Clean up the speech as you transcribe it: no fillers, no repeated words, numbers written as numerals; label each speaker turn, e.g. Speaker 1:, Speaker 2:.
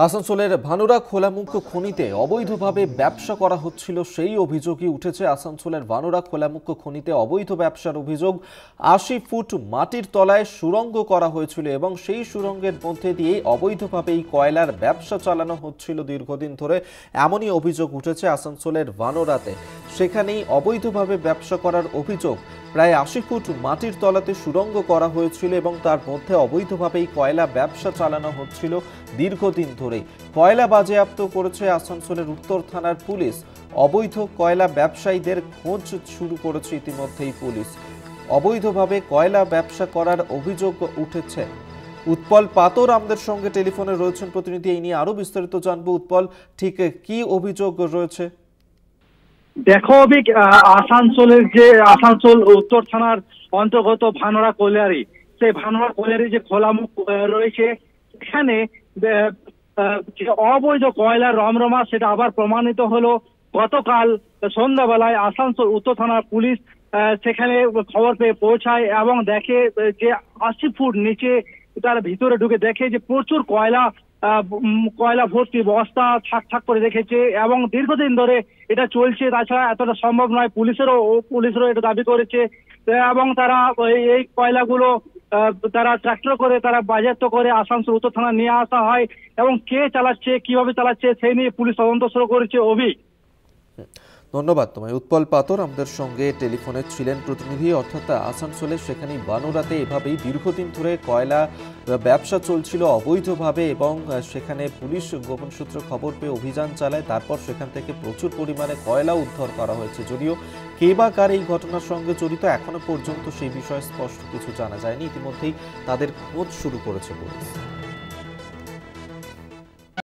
Speaker 1: আসানসোলের ভানুরা খোলামুখ খনিতে অবৈধভাবে ব্যবসা করা হচ্ছিল সেই অভিযোগই উঠেছে। আসানসোলের ভানুরা খোলামুখ খনিতে অবৈধ ব্যবসার অভিযোগ। ৮০ ফুট মাটির তলায় সুড়ঙ্গ করা হয়েছিল এবং সেই সুড়ঙ্গের মধ্যে দিয়ে অবৈধভাবে এই কয়লার ব্যবসা চালানো হচ্ছিল দীর্ঘদিন ধরে, এমনই অভিযোগ উঠেছে আসানসোলের ভানুরাতে। সেখানেই অবৈধভাবে ব্যবসা করার অভিযোগ। প্রায় ৮০ ফুট মাটির তলাতে সুড়ঙ্গ করা হয়েছিল এবং তার মধ্যে অবৈধভাবেই কয়লা ব্যবসা চালানো হচ্ছিল দীর্ঘদিন ধরে। কয়লা বাজেয়াপ্ত করেছে আসানসোলের উত্তর থানার পুলিশ। অবৈধ কয়লা ব্যবসায়ীদের খোঁজ শুরু করেছে ইতিমধ্যেই পুলিশ। অবৈধভাবে কয়লা ব্যবসা করার অভিযোগ উঠেছে। উৎপল পাতর আমাদের সঙ্গে টেলিফোনে রয়েছেন প্রতিনিধি। এই নিয়ে আরো বিস্তারিত জানবো। উৎপল, ঠিক কি অভিযোগ রয়েছে?
Speaker 2: দেখো অভিক, আসানসোলের যে আসানসোল উত্তর থানার অন্তর্গত ভানুরা কয়লারি, সেই ভানুরা কয়লারি যে খোলামুখ রয়েছে, সেখানে অবৈধ কয়লার রমরমা সেটা আবার প্রমাণিত হলো। গতকাল সন্ধ্যাবেলায় আসানসোল উত্তর থানার পুলিশ সেখানে খবর পেয়ে পৌঁছায় এবং দেখে যে ৮০ ফুট নিচে তার ভিতরে ঢুকে দেখে যে প্রচুর কয়লা ভর্তি বস্তা থাক করে রেখেছে এবং দীর্ঘদিন ধরে এটা চলছে। তাছাড়া এতটা সম্ভব নয়, পুলিশেরও এটা দাবি করেছে এবং তারা এই কয়লাগুলো তারা ট্রাক্টর করে তারা বাজেয়াপ্ত করে আসানসোল উত্তর থানা নিয়ে আসা হয় এবং কে চালাচ্ছে, কিভাবে চালাচ্ছে সেই নিয়ে পুলিশ তদন্ত শুরু করেছে। অভি,
Speaker 1: ধন্যবাদ তোমায়। উৎপল পাতর আমাদের সঙ্গে টেলিফোনে ছিলেন প্রতিনিধি। অর্থাৎ আসানসোলের সেখানে ভানুরাতে এভাবেই দীর্ঘদিন ধরে কয়লা ব্যবসা চলছিল অবৈধভাবে এবং সেখানে পুলিশ গোপন সূত্রে খবর পেয়ে অভিযান চালায়। তারপর সেখান থেকে প্রচুর পরিমাণে কয়লা উদ্ধার করা হয়েছে। যদিও কে বা কার এই ঘটনার সঙ্গে জড়িত এখনো পর্যন্ত সেই বিষয়ে স্পষ্ট কিছু জানা যায়নি। ইতিমধ্যেই তাদের খোঁজ শুরু করেছে পুলিশ।